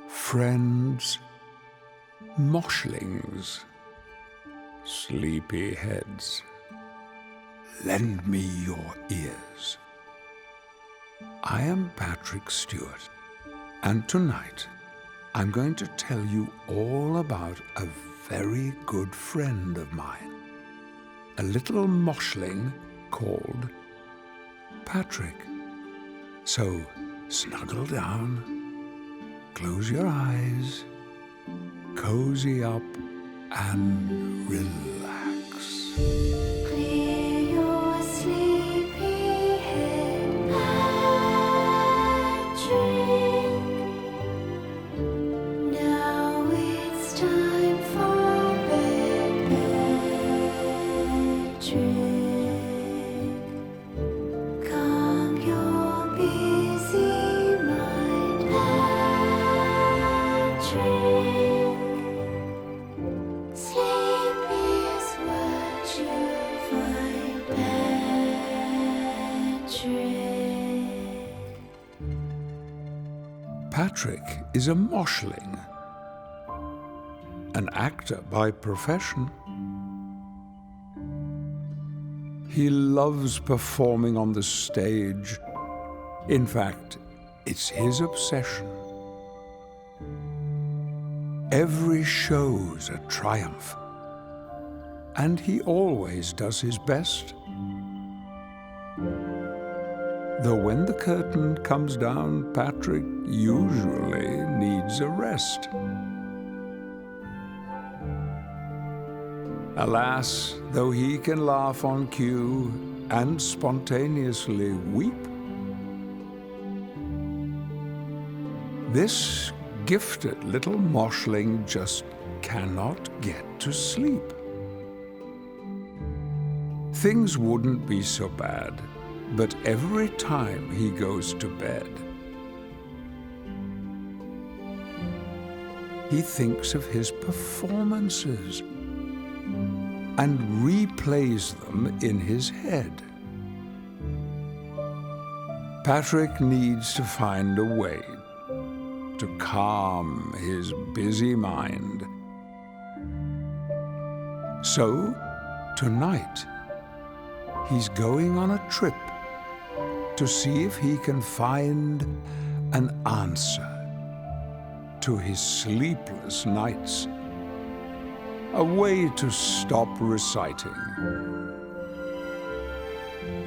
Friends, Moshlings, sleepy heads, lend me your ears. I am Patrick Stewart, and tonight I'm going to tell you all about a very good friend of mine, a little Moshling called Patrick. So snuggle down, close your eyes, cozy up, and relax. Clear your sleepy head, Patrick. Now it's time for bed, Patrick. Calm your busy mind, Patrick. Sleep is what you find, Patrick. Patrick is a Moshling, an actor by profession. He loves performing on the stage. In fact, it's his obsession. Every show's a triumph, and he always does his best. Though when the curtain comes down, Patrick usually needs a rest. Alas, though he can laugh on cue and spontaneously weep, this gifted little Moshling just cannot get to sleep. Things wouldn't be so bad, but every time he goes to bed, he thinks of his performances and replays them in his head. Patrick needs to find a way to calm his busy mind. So, tonight, he's going on a trip to see if he can find an answer to his sleepless nights, a way to stop reciting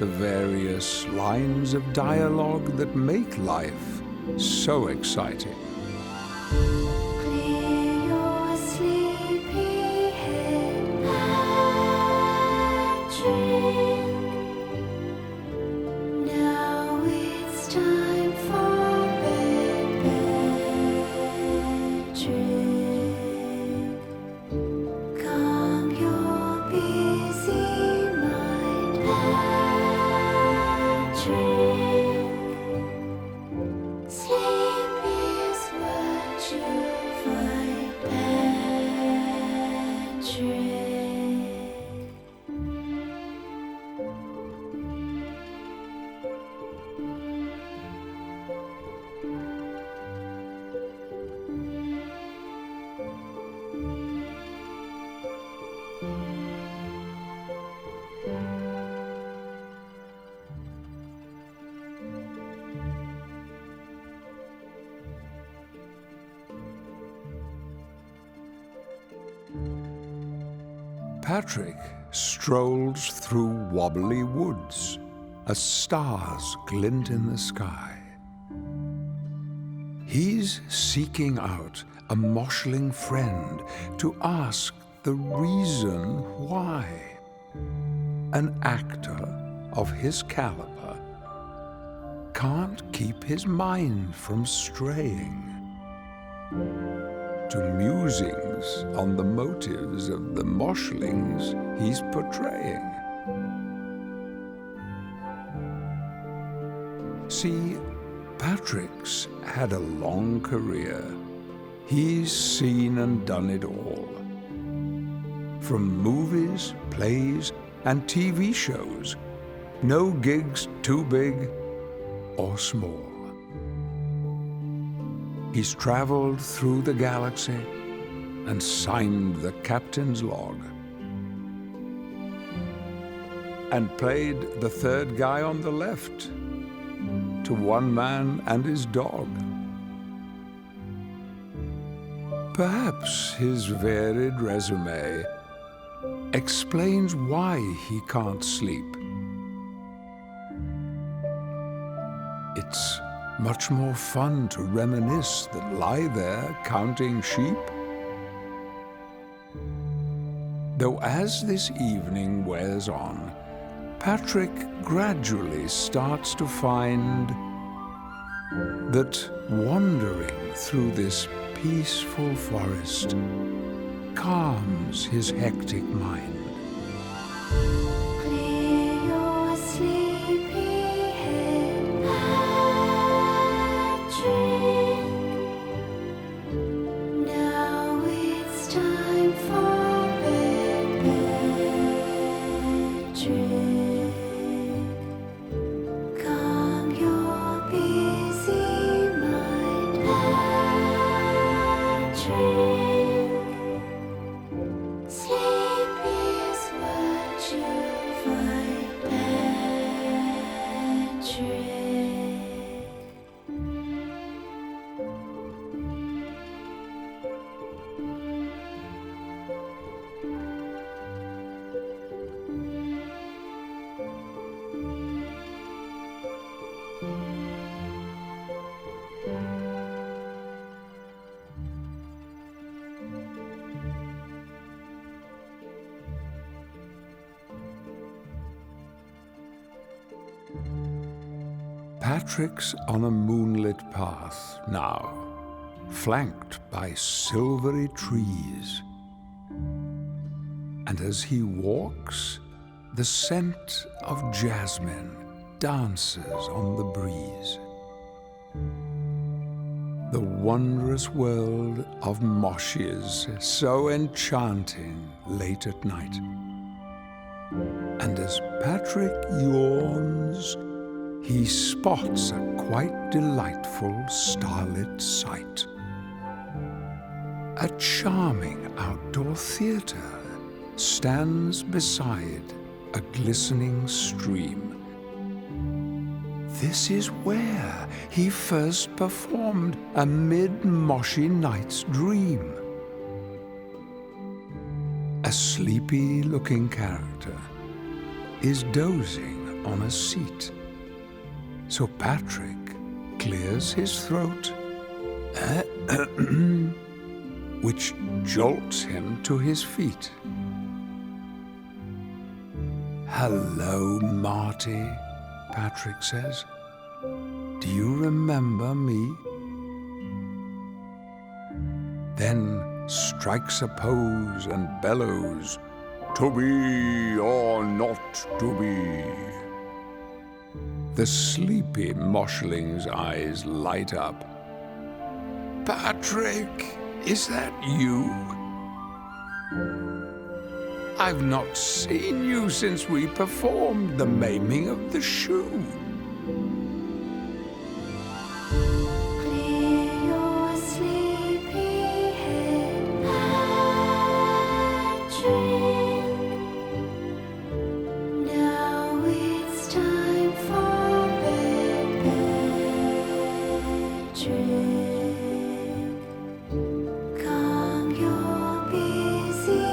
the various lines of dialogue that make life so exciting. Clear your sleepy head, Patrick. Now it's time for bed, Patrick. Calm your busy mind, Patrick. Sleep is what you find, Patrick. Patrick strolls through wobbly woods as stars glint in the sky. He's seeking out a Moshling friend to ask the reason why an actor of his caliber can't keep his mind from straying to musings on the motives of the Moshlings he's portraying. See, Patrick's had a long career. He's seen and done it all. From movies, plays, and TV shows, no gigs too big or small. He's traveled through the galaxy and signed the captain's log, and played the third guy on the left to one man and his dog. Perhaps his varied resume explains why he can't sleep. It's much more fun to reminisce than lie there counting sheep. Though as this evening wears on, Patrick gradually starts to find that wandering through this peaceful forest calms his hectic mind. Clear your sleepy head, Patrick. Now it's time for bed, Patrick. Calm your busy mind, Patrick. Sleep is what you find, Patrick. Patrick's on a moonlit path now, flanked by silvery trees. And as he walks, the scent of jasmine dances on the breeze. The wondrous world of Moshi's so enchanting late at night. And as Patrick yawns, he spots a quite delightful starlit sight. A charming outdoor theater stands beside a glistening stream. This is where he first performed a mid-Moshi night's dream. A sleepy-looking character is dozing on a seat. So Patrick clears his throat, which jolts him to his feet. "Hello, Marty," Patrick says. "Do you remember me?" Then strikes a pose and bellows, "To be or not to be?" The sleepy Moshling's eyes light up. "Patrick, is that you? I've not seen you since we performed the maiming of the shoe." Clear your sleepy head, Patrick. Now it's time for bed, Patrick. Calm your busy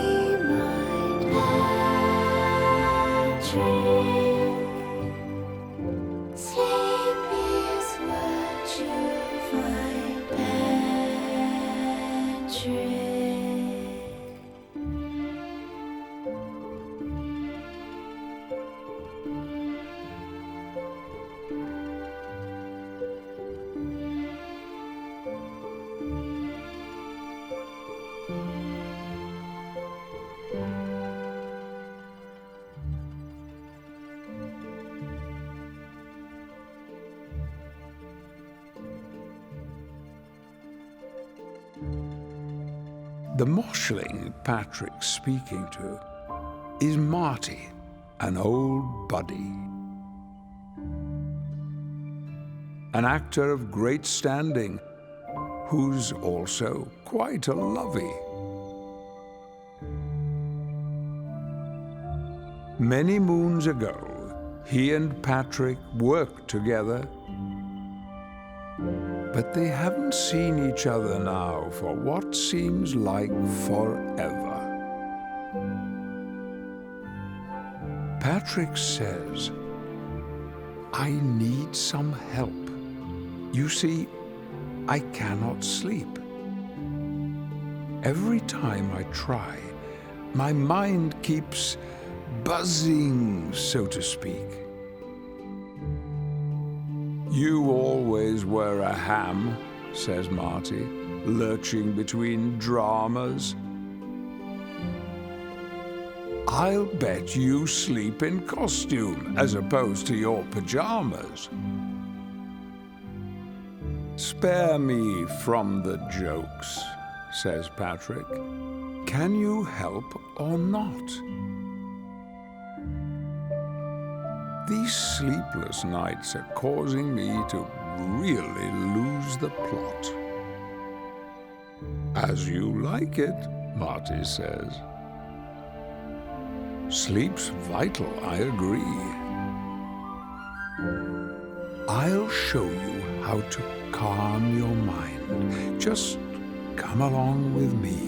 mind, Patrick. Sleep is what you find, Patrick. The Moshling Patrick's speaking to is Marty, an old buddy. An actor of great standing who's also quite a lovey. Many moons ago, he and Patrick worked together, but they haven't seen each other now for what seems like forever. Patrick says, "I need some help. You see, I cannot sleep. Every time I try, my mind keeps buzzing, so to speak." "You always were a ham," says Marty, lurching between dramas. "I'll bet you sleep in costume as opposed to your pajamas." "Spare me from the jokes," says Patrick. "Can you help or not? These sleepless nights are causing me to really lose the plot." "As you like it," Marty says. "Sleep's vital, I agree. I'll show you how to calm your mind. Just come along with me."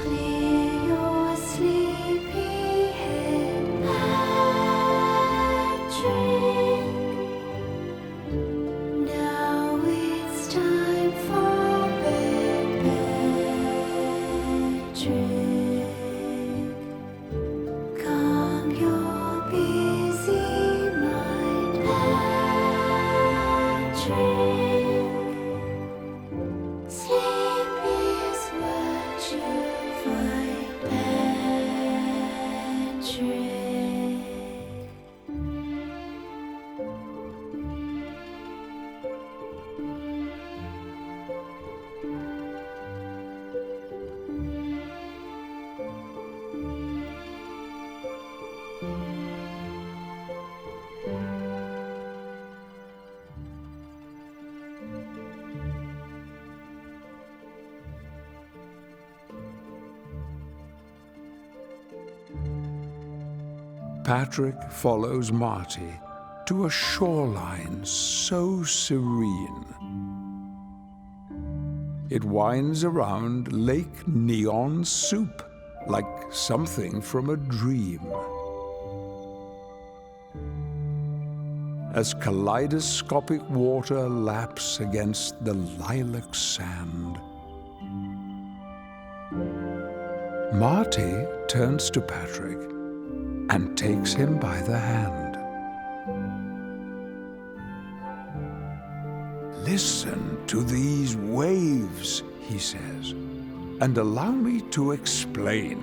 Clear your sleepy head, Patrick. Now it's time for bed, Patrick. Calm your busy mind, Patrick. Sleep is what you find, Patrick. Patrick follows Marty to a shoreline so serene. It winds around Lake Neon Soup like something from a dream. As kaleidoscopic water laps against the lilac sand, Marty turns to Patrick and takes him by the hand. "Listen to these waves," he says, "and allow me to explain.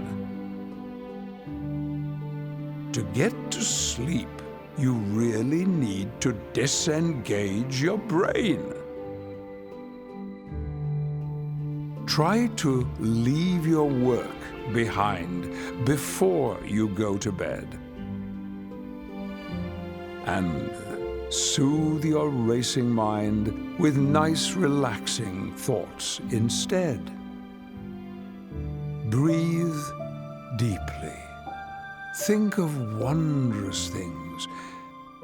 To get to sleep, you really need to disengage your brain. Try to leave your work behind before you go to bed, and soothe your racing mind with nice, relaxing thoughts instead. Breathe deeply. Think of wondrous things.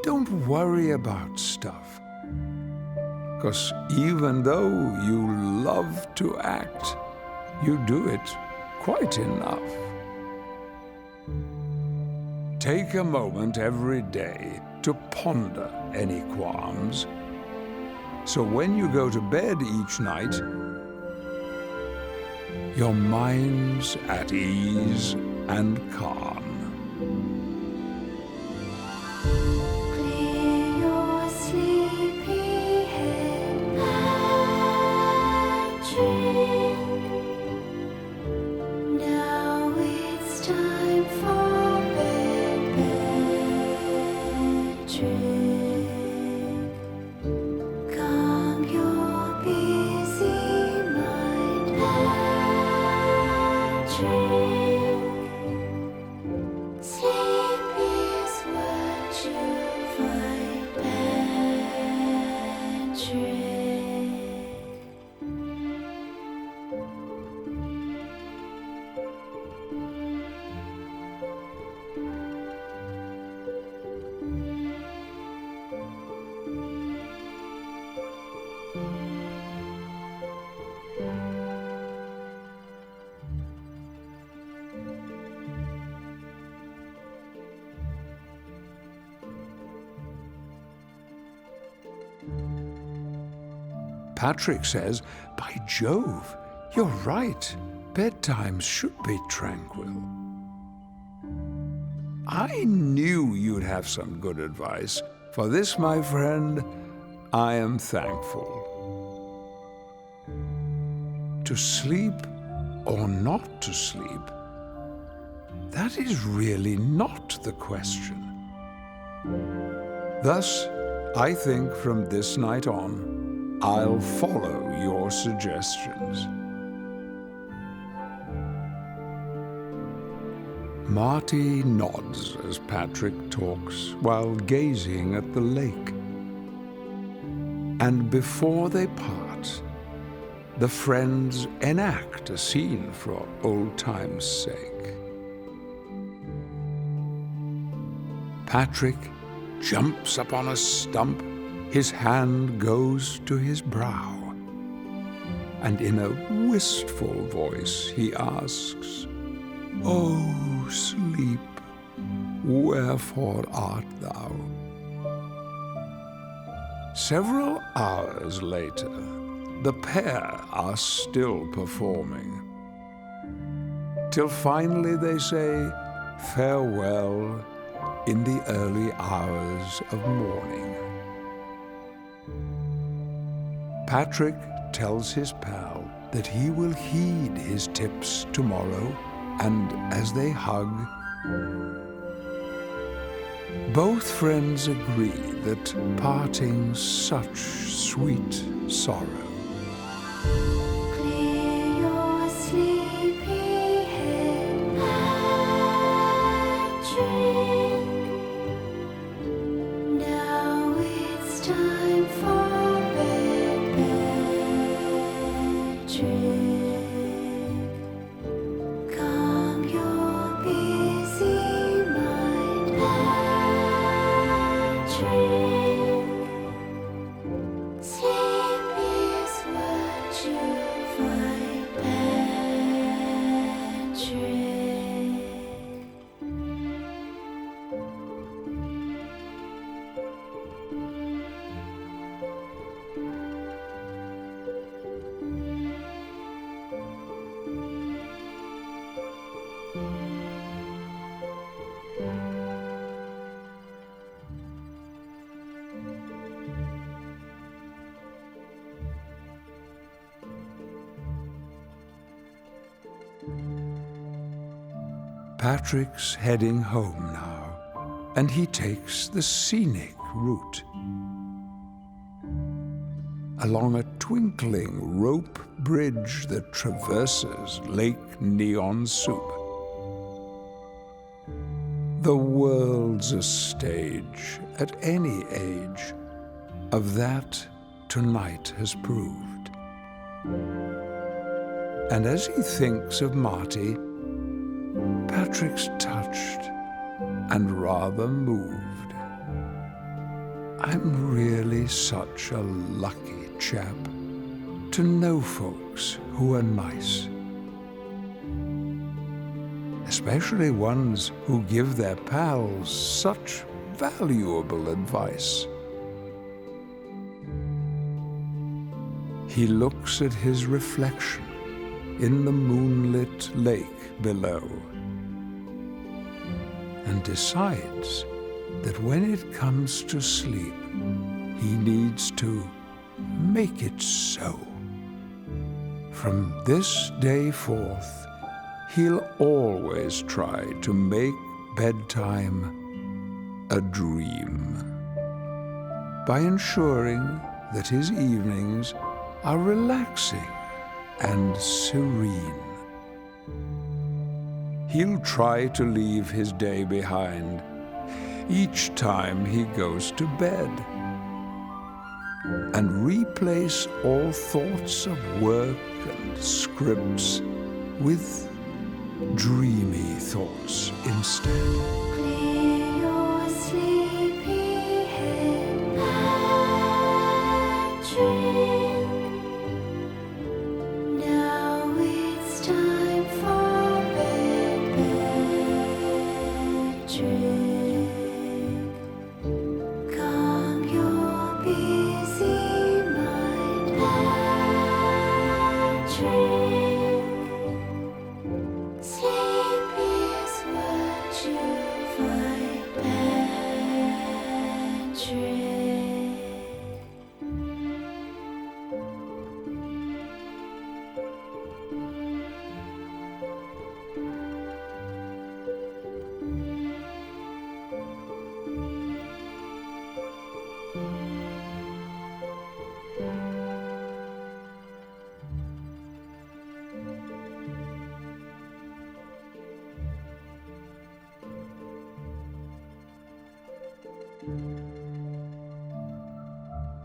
Don't worry about stuff. 'Cause even though you love to act, you do it quite enough. Take a moment every day to ponder any qualms, so when you go to bed each night, your mind's at ease and calm." Clear your sleepy head, Patrick. Now it's time for bed, Patrick. Calm your busy mind, Patrick. Sleep Patrick says, "By Jove, you're right. Bedtimes should be tranquil." I knew you'd have some good advice. For this, my friend, I am thankful. To sleep or not to sleep, that is really not the question. Thus, I think from this night on, I'll follow your suggestions. Marty nods as Patrick talks while gazing at the lake. And before they part, the friends enact a scene for old time's sake. Patrick jumps up on a stump, his hand goes to his brow, and in a wistful voice he asks, "Oh, sleep, wherefore art thou?" Several hours later, the pair are still performing, till finally they say farewell in the early hours of morning. Patrick tells his pal that he will heed his tips tomorrow, and as they hug, both friends agree that parting's such sweet sorrow. Clear your sleepy head, Patrick. Now it's time for bed, Patrick. Calm your busy mind, Patrick. Sleep is what you find, Patrick. Patrick's heading home now, and he takes the scenic route. Along a twinkling rope bridge that traverses Lake Neon Soup. The world's a stage at any age, of that tonight has proved. And as he thinks of Marty, Patrick's touched and rather moved. I'm really such a lucky chap to know folks who are nice, especially ones who give their pals such valuable advice. He looks at his reflection in the moonlit lake below and decides that when it comes to sleep, he needs to make it so. From this day forth, he'll always try to make bedtime a dream by ensuring that his evenings are relaxing and serene. He'll try to leave his day behind each time he goes to bed and replace all thoughts of work and scripts with dreamy thoughts instead. Clear your sleepy head, Patrick. Now it's time for bed, Patrick. Calm your busy mind, Patrick.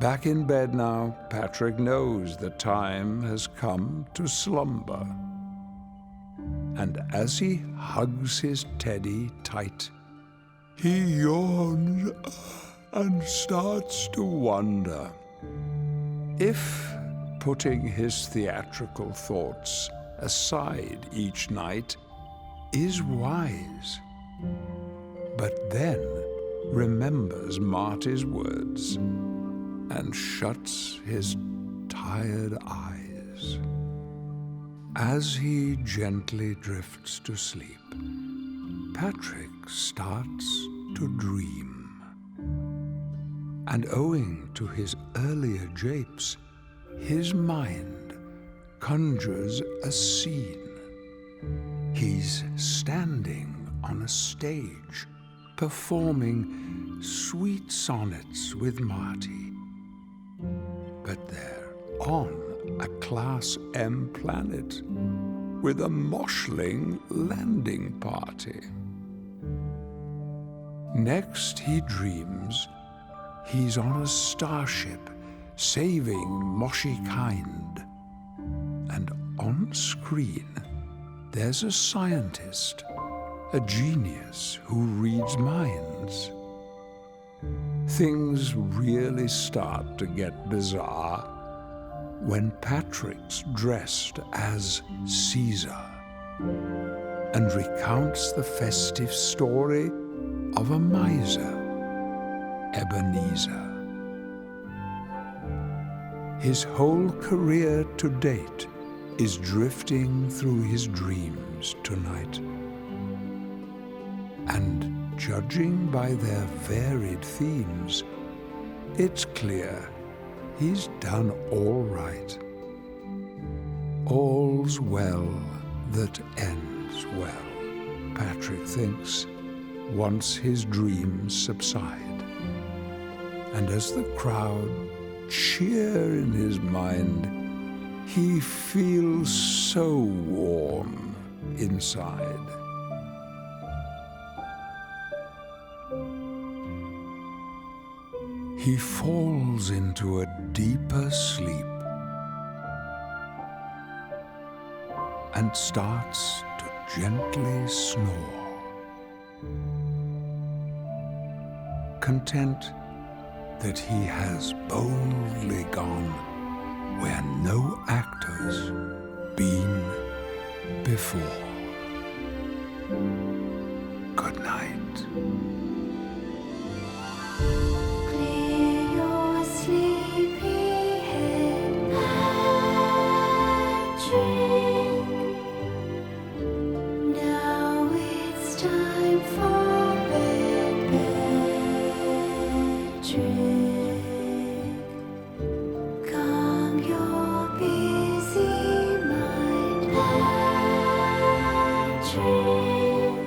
Back in bed now, Patrick knows the time has come to slumber. And as he hugs his teddy tight, he yawns and starts to wonder if putting his theatrical thoughts aside each night is wise. But then remembers Marty's words and shuts his tired eyes. As he gently drifts to sleep, Patrick starts to dream. And owing to his earlier japes, his mind conjures a scene. He's standing on a stage, performing sweet sonnets with Marty. But they're on a Class M planet with a Moshling landing party. Next he dreams he's on a starship saving Moshi kind. And on screen there's a scientist, a genius who reads minds. Things really start to get bizarre when Patrick's dressed as Caesar and recounts the festive story of a miser, Ebenezer. His whole career to date is drifting through his dreams tonight. And judging by their varied themes, it's clear he's done all right. All's well that ends well, Patrick thinks, once his dreams subside. And as the crowd cheer in his mind, he feels so warm inside. He falls into a deeper sleep and starts to gently snore, content that he has boldly gone where no actor's been before. Good night. Clear your sleepy head, Patrick. Now it's time for bed, Patrick. Calm your busy mind, Patrick.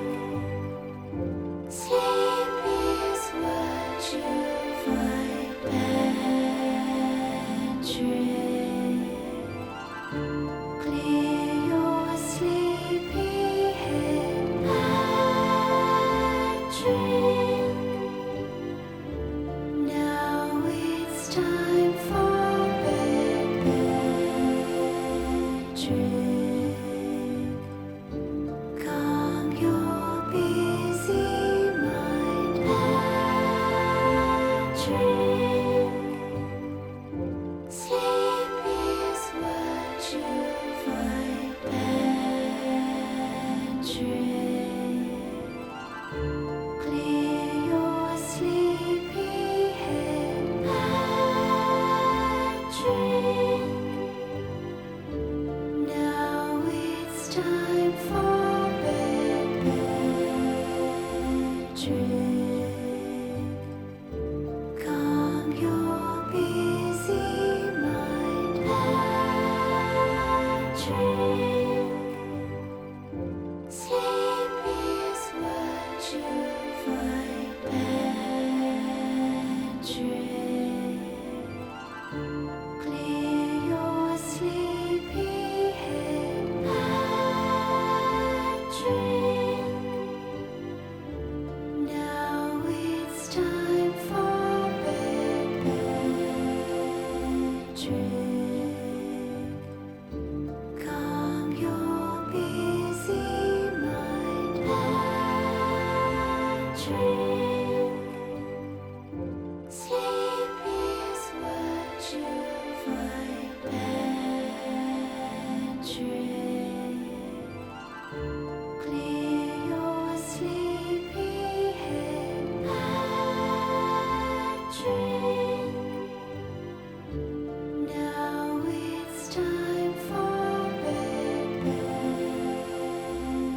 dreams.